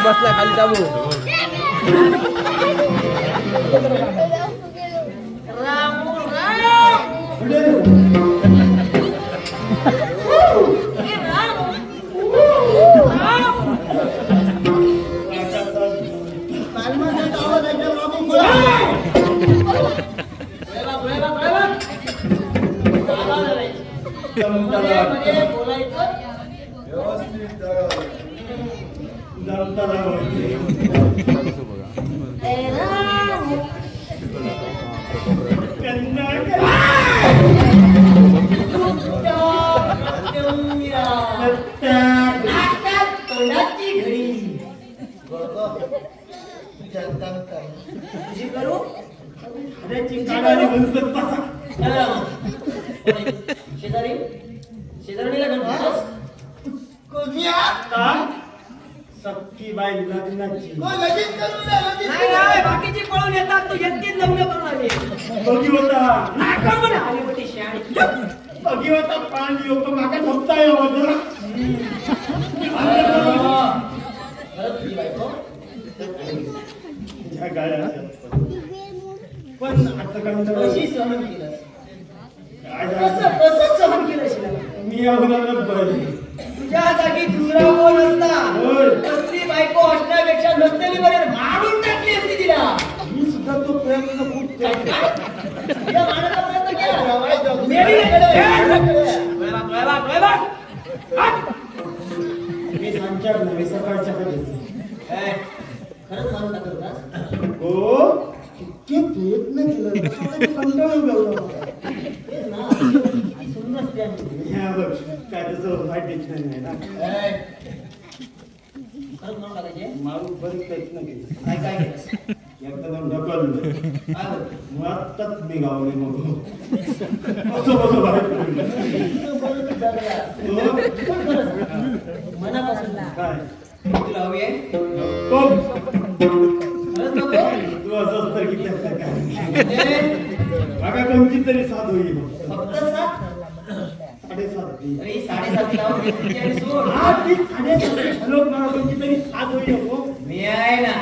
बसला खाली दाबू सक्की बाई लग्नाची बाकीची पळून येतात तू एकटीच लग्न करून आली बघी होता आली होती शाळी बघी होता पाणी होतो माका झोपता येऊ होतं पण आता कशी सहन केलं कसं सहन केलं मी तुझ्या जागी दुसरा कोण असता कसली बायको असण्यापेक्षा नसलेली बरे मारून टाकली असती तिला मी सुद्धा तो प्रयत्न खूप केला मारण्याचा प्रयत्न केला मी सांगणार नाही सकाळच्या कधी खरंच मारून टाकत होतास हो इतके प्रयत्न केलं कंटाळून तेच ना सुंदर काय तसं वाईट नाही ना खरंच मारून टाकायचे मारून बरेच प्रयत्न केले काय काय केलं एकदा जाऊन ढकललं मग आत्ताच मी गावले मग असं कसं बाहेर मनापासून काय तुला हवी आहे तू असंच तर किती काय बघा कोणती तरी साथ होईल फक्त 7:30 अरे 7:30 लावून सोड हा ती 7:30 हॅलो मला कोणती तरी साथ होईल हो मी आहे ना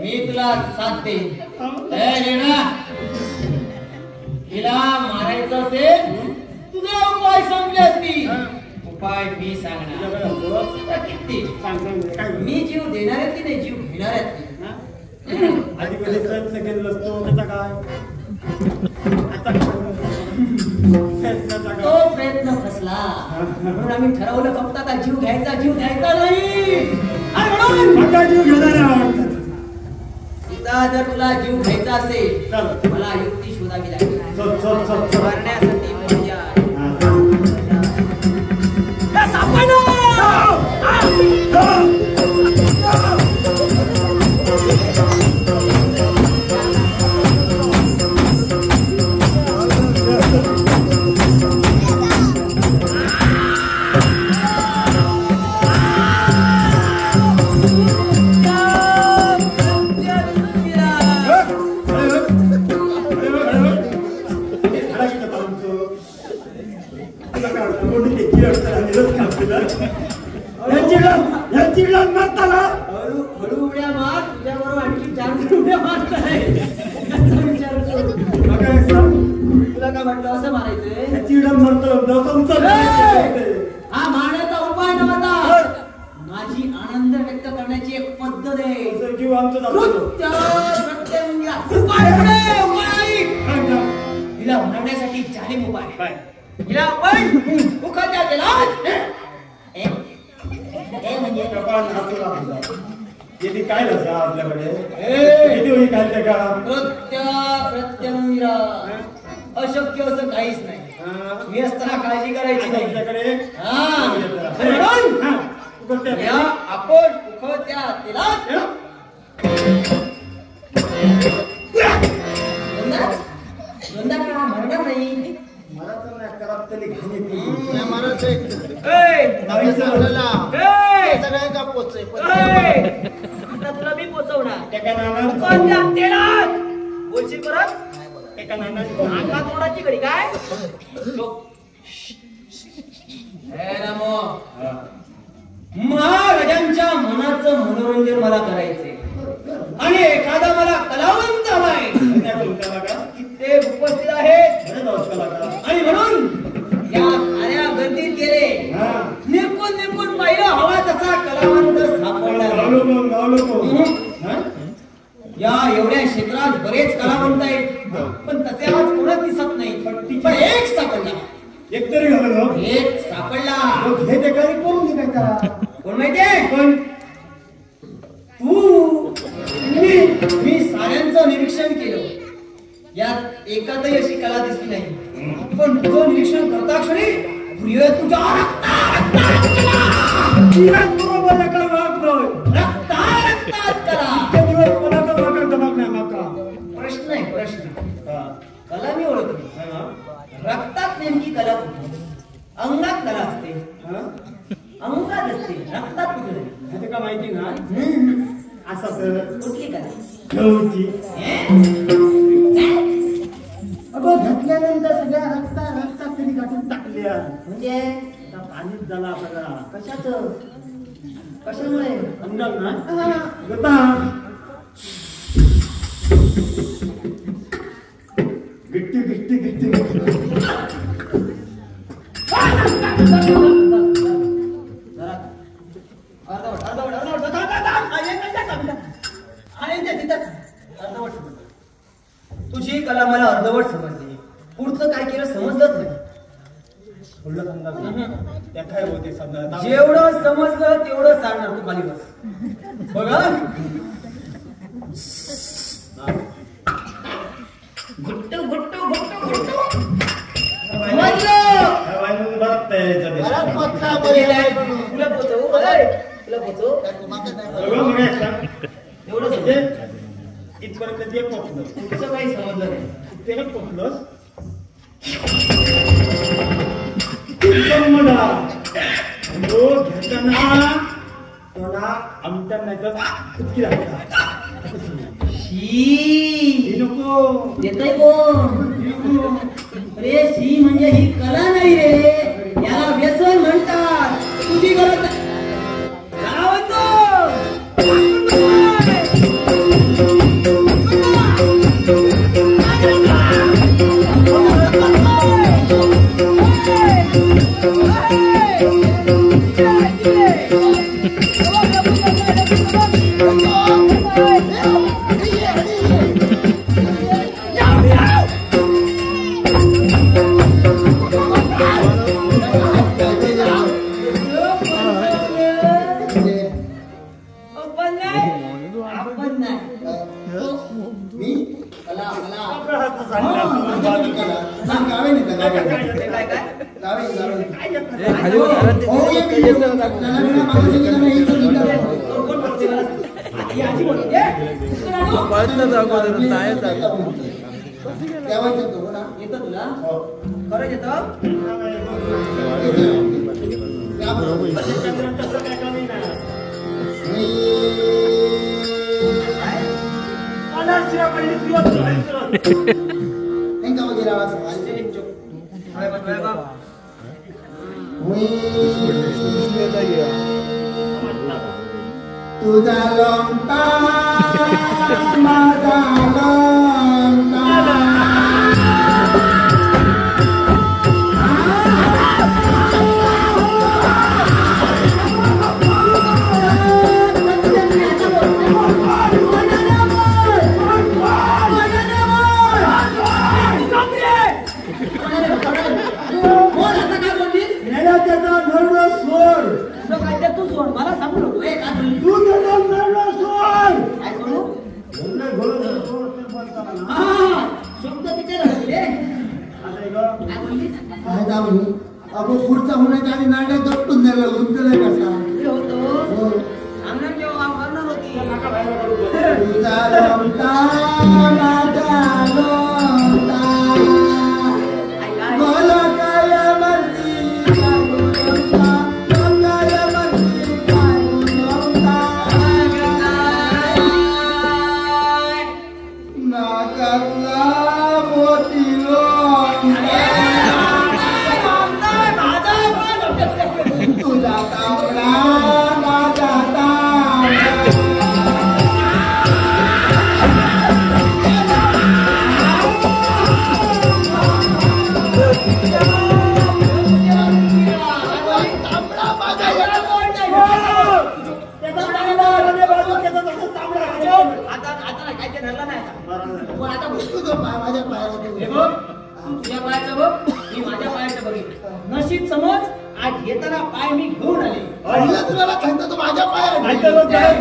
मी तुला साथ देईन ए लेना हिला मारायचं असेल तुझे उपाय संपले असतील उपाय मी सांगणार किती काय मी जीव देणार आहे की नाही जीव घेणार आहे आधी कधी प्रयत्न केला असतो त्याचा काय तो प्रयत्न फसला म्हणून आम्ही ठरवलं फक्त आता जीव घ्यायचा नाही अरे म्हणून आता जीव घेणारे आवडतात तिचा जर तुला जीव घ्यायचा असेल मला युक्ती शोधावी लागेल मारण्यासाठी पण मारताना हळू हळू उड्या मार, तुझ्याबरोबर आणखी 4 उड्या मारताय. त्याचा विचार कर. तुला काय वाटलं असं मारायचंय? चिडम म्हणतो हा मारण्याचा उपाय नव्हता, माझी आनंद व्यक्त करण्याची एक पद्धत आहे. किंवा आमचं कृत्य प्रत्यंगिरा. उपाय पुढे, उपाय. हिला म्हणण्यासाठी जाणीव उपाय. काय हिला आपण उखाद्या तेलात म्हणजे येथे काय नसतं आपल्याकडे ए! किती होई काय का कृत्य प्रत्यंगिरा. अशक्य असं काहीच नाही. मी असताना काळजी करायची नाही. आपल्याकडे हा. म्हणून या आपण उखळत्या तेलात दोनदा का मरणार नाही. मला तर नाही करत तरी घाणी तुला मी पोचवणार. एका नाना उखळत्या तेलात बोलशील परत. एका नाना अंगा तोंडाची घडी काय महाराजांच्या मनाचं मनोरंजन मला करायचंय आणि एखादा मला कलावंत हवाय की ते उपस्थित आहेत आणि म्हणून या साऱ्या गर्दीत गेले. निरकून निरकून पाहिलं हवा तसा कलावंत सापडला. या एवढ्या क्षेत्रात बरेच कलावंत आहेत पण तसे आज कोणच दिसत नाही. पण एक सापडला. एक तरी घालव एक सापडला. हे ते काही करून दे काय त्याला कोण माहितीये? पण तू. मी साऱ्यांचं निरीक्षण केलं. यात एकातही अशी कला दिसली नाही. पण तुझं निरीक्षण करता क्षणी प्रिय तुझ्या बरोबर नका वागतोय रक्तात कला. ते दिवस मला तर वागत जमत नाही माका प्रश्न आहे प्रश्न. कला मी ओळखली. रक्तात नेमकी कला कुठली? अंगात कला असते. अंगात असते, रक्तात कुठे नाही. ते का माहिती ना असं तर कुठली कला? ठेवची अगं घातल्यानंतर सगळ्या रक्तात तरी गाठून टाकल्या म्हणजे पाणीच झाला सगळा कशाचं? कशामुळे? अंगात ना गता गिट्टी गिट्टी गिट्टी तुझी कला मला अर्धवट समजली. पुढचं काय केलं समजलंच नाही. त्या काय होते समजा जेवढं समजलं तेवढं सांगणार. तू खाली बस. बघा घुट्ट घुट्ट घुट्ट घुट्ट तुला पोचवू. तुला पोचवू एवढं समजेल. इथपर्यंत ते पोहोचलं पुढचं काही समजलं नाही. ते पोहोचलंस तो घेताना थोडा आमच्या नाही तर कुचकी नको येतय कोण? अरे शी म्हणजे ही कला नाही रे, याला व्यसन म्हणतात. तुझी गरज नाही. तुझा लोंबता माझा लोंबता तू सोड मला सांगू नको अगो पुढचा होण्याच्या आधी नाड्या दपटून द्यायला गुंतलंय कसा तुझा लोंबता माझा लोंबता बोला काय म्हणती नाकातला मोती तुझा तांबडा माझा नशीब समज आज येताना पाय मी घेऊन आले तुला सांगतो तू माझ्या पायात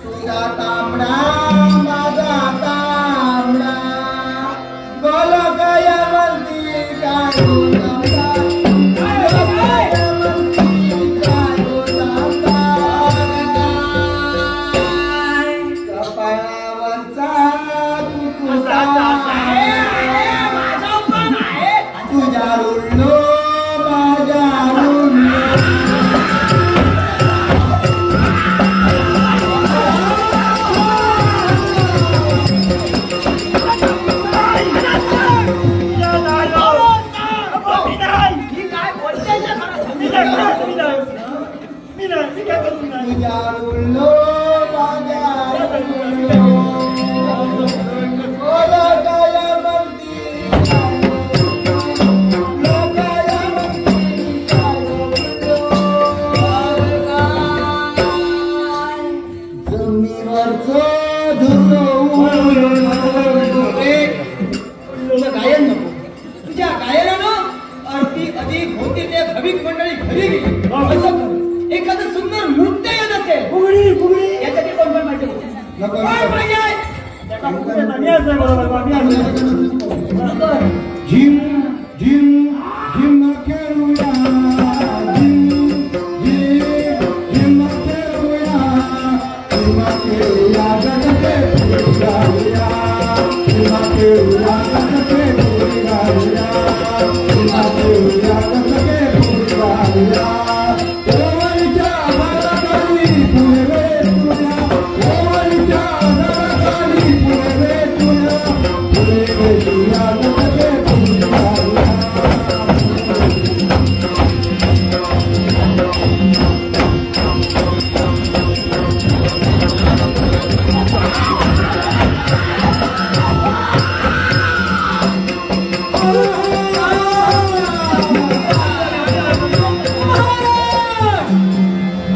तुझा तांबडा माझा तांबडा बोल गया म्हणती काय तुझ्या रुल्लो माझ्या गायन नको तुझ्या गायनानं अर्थी अधिक होती ते भाविक मंडळी घरी गेली असं कर एखादं सुंदर नृत्य येत असेल याच्यासाठी कोण पण माहिती झिम झिम झिम खेळूया झिम झिम खेळूया झिम खेळूया गणपती गाऊया झिम खेळूया गणपती गाऊया झिम खेळूया गणपती गाऊया ओवळीच्या घराखाली पुरे तुझ्या ओवळीच्या घराखाली पुरे तुझ्या गणपती गाऊया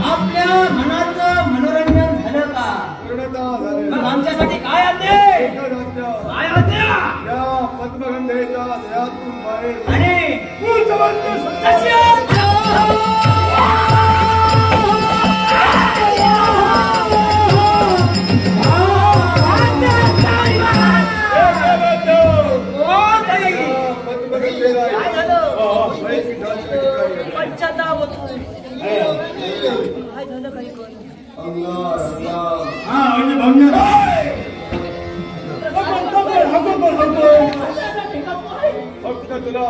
आपल्या मनाचं मनोरंजन झालं का मग आमच्यासाठी काय आज्ञा काय आज्ञा आणि पंचायत होतोय काय झालं काही कोण तुझा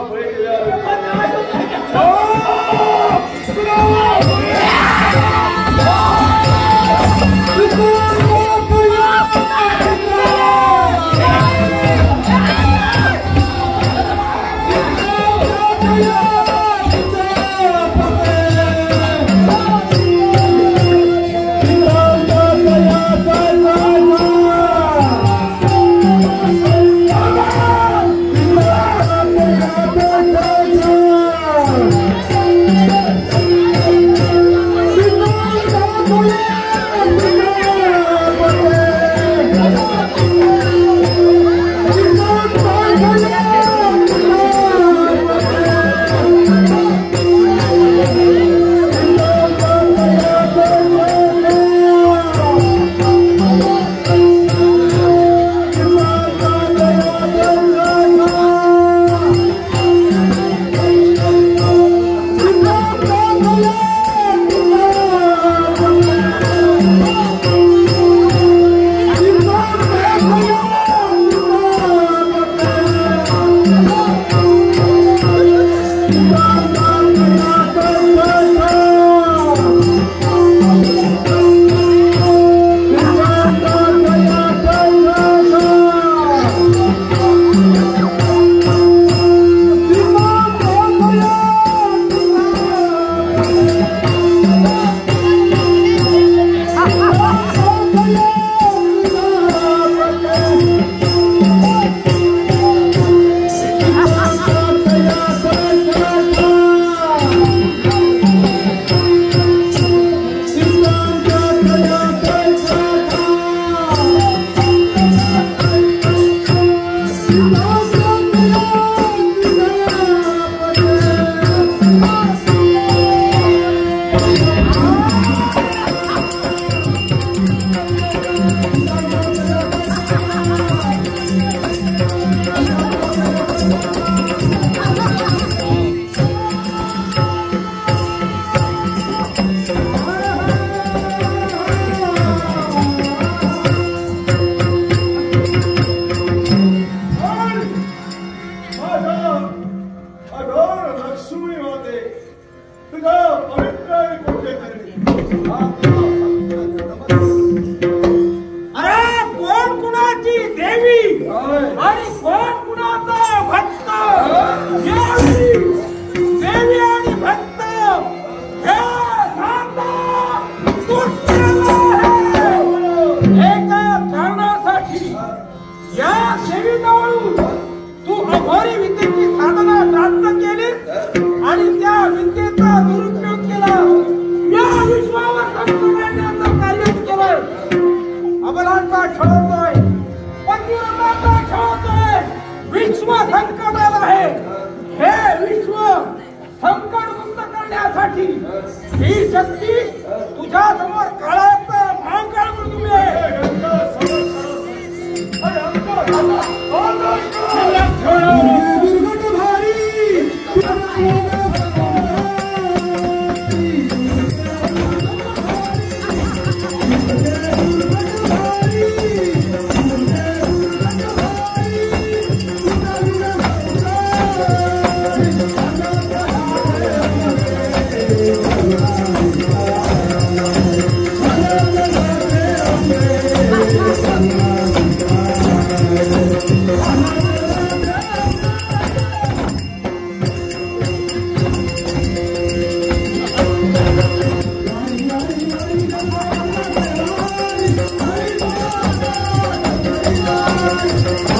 Thank you.